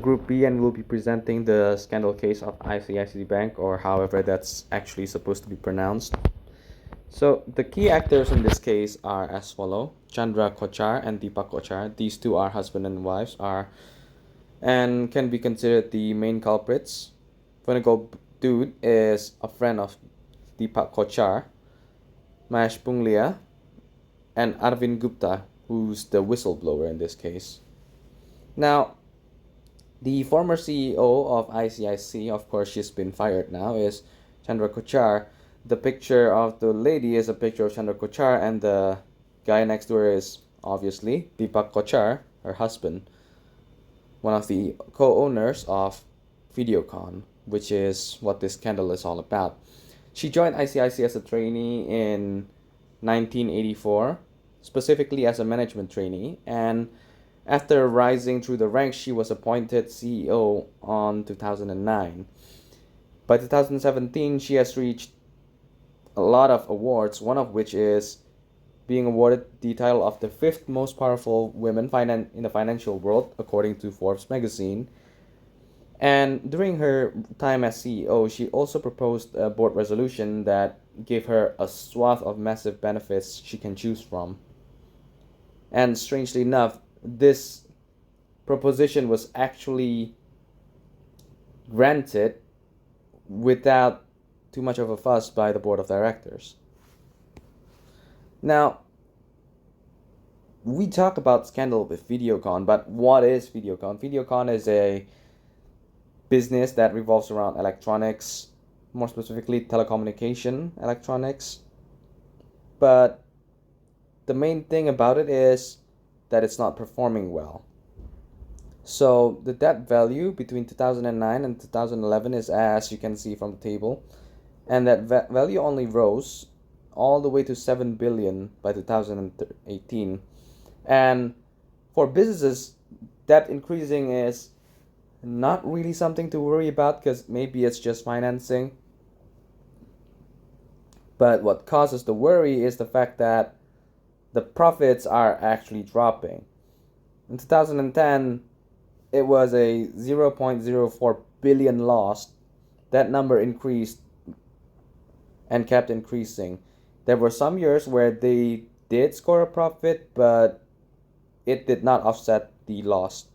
Group B and will be presenting the scandal case of ICICI Bank, or however that's actually supposed to be pronounced. So the key actors in this case are as follow: Chandra Kochar and Deepak Kochar. These two are husband and wives, are and can be considered the main culprits. Venugopalan Dude is a friend of Deepak Kochar, Mahesh Punglia, and Arvind Gupta, who's the whistleblower in this case. Now, the former CEO of ICICI, of course, she's been fired now, is Chandra Kochar. The picture of the lady is a picture of Chandra Kochar, and the guy next to her is obviously Deepak Kochar, her husband, one of the co-owners of Videocon, which is what this scandal is all about. She joined ICICI as a trainee in 1984, specifically as a management trainee, and after rising through the ranks, she was appointed CEO on 2009. By 2017, she has reached a lot of awards, one of which is being awarded the title of the fifth most powerful women in the financial world, according to Forbes magazine. And during her time as CEO, she also proposed a board resolution that gave her a swath of massive benefits she can choose from. And strangely enough, this proposition was actually granted without too much of a fuss by the board of directors. Now, we talk about scandal with Videocon, but what is Videocon? Videocon is a business that revolves around electronics, more specifically telecommunication electronics. But the main thing about it is that it's not performing well. So the debt value between 2009 and 2011 is, as you can see from the table, and that value only rose all the way to 7 billion by 2018. And for businesses, debt increasing is not really something to worry about, because maybe it's just financing. But what causes the worry is the fact that the profits are actually dropping. In 2010, it was a 0.04 billion loss. That number increased and kept increasing. There were some years where they did score a profit, but it did not offset the loss.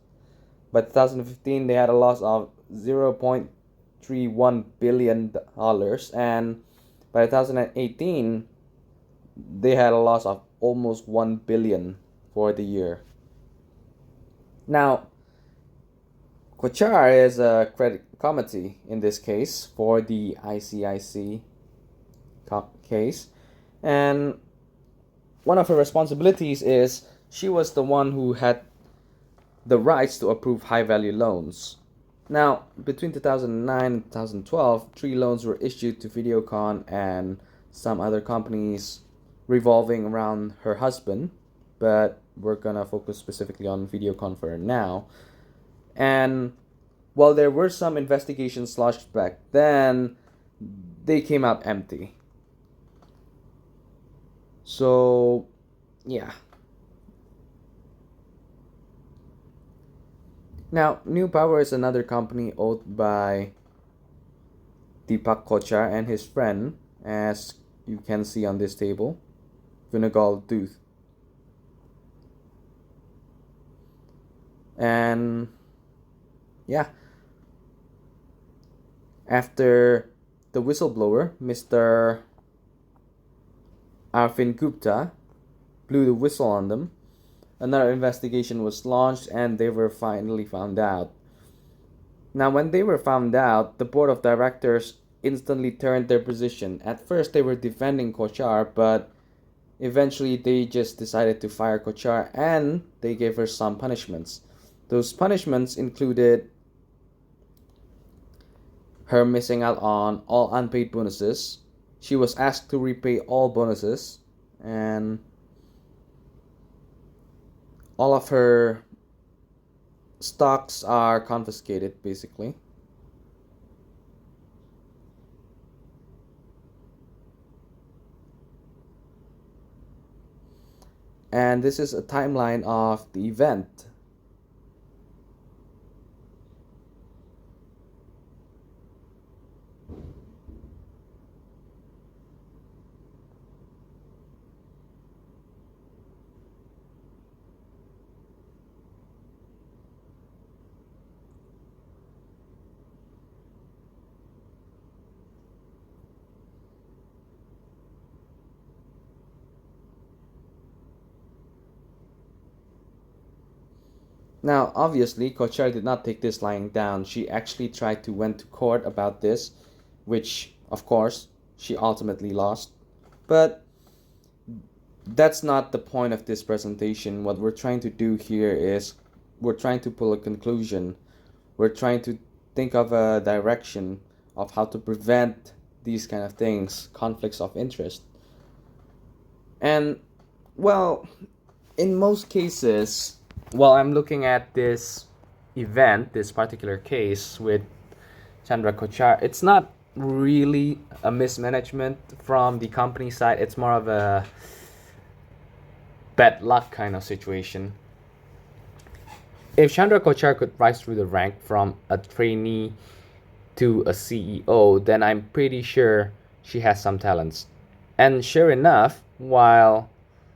By 2015, they had a loss of $0.31 billion, and by 2018, they had a loss of almost 1 billion for the year. Now, Kochar is a credit committee in this case for the ICICI case, and one of her responsibilities is she was the one who had the rights to approve high-value loans. Now, between 2009 and 2012, 3 loans were issued to Videocon and some other companies revolving around her husband, but we're gonna focus specifically on Videocon for now. And while there were some investigations lodged back then, they came out empty. So, yeah. Now, New Power is another company owned by Deepak Kochar and his friend, as you can see on this table, Venugopalan Dude. And yeah, after the whistleblower, Mr. Arvind Gupta, blew the whistle on them, another investigation was launched and they were finally found out. Now, when they were found out, the board of directors instantly turned their position. At first, they were defending Kochar, but eventually they just decided to fire Kochar and they gave her some punishments. Those punishments included her missing out on all unpaid bonuses. She was asked to repay all bonuses, and all of her stocks are confiscated, basically. And this is a timeline of the event. Now, obviously, Kochar did not take this lying down. She actually tried to went to court about this, which, of course, she ultimately lost. But that's not the point of this presentation. What we're trying to do here is we're trying to pull a conclusion. We're trying to think of a direction of how to prevent these kind of things, conflicts of interest. And, well, in most cases, while I'm looking at this event, this particular case with Chandra Kochar, it's not really a mismanagement from the company side. It's more of a bad luck kind of situation. If Chandra Kochar could rise through the rank from a trainee to a CEO, then I'm pretty sure she has some talents. And sure enough, while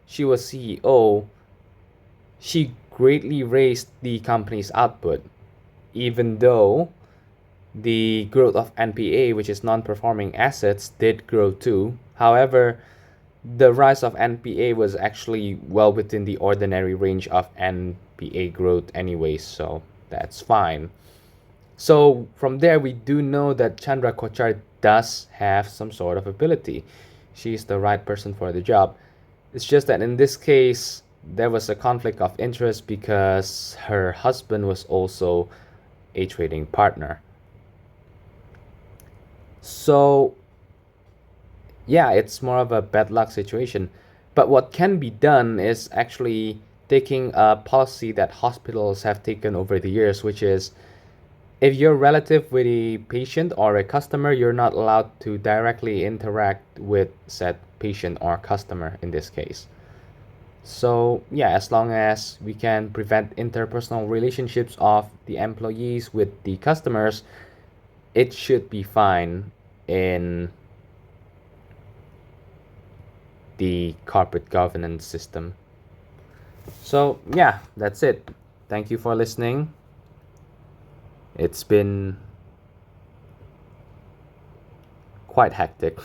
she was CEO, she greatly raised the company's output, even though the growth of NPA, which is non-performing assets, did grow too. However, the rise of NPA was actually well within the ordinary range of NPA growth anyway, so that's fine. So from there, we do know that Chandra Kochar does have some sort of ability. She's the right person for the job. It's just that in this case, there was a conflict of interest because her husband was also a trading partner. So, yeah, it's more of a bad luck situation. But what can be done is actually taking a policy that hospitals have taken over the years, which is if you're relative with a patient or a customer, you're not allowed to directly interact with said patient or customer in this case. So, yeah, as long as we can prevent interpersonal relationships of the employees with the customers, it should be fine in the corporate governance system. So, yeah, that's it. Thank you for listening. It's been quite hectic.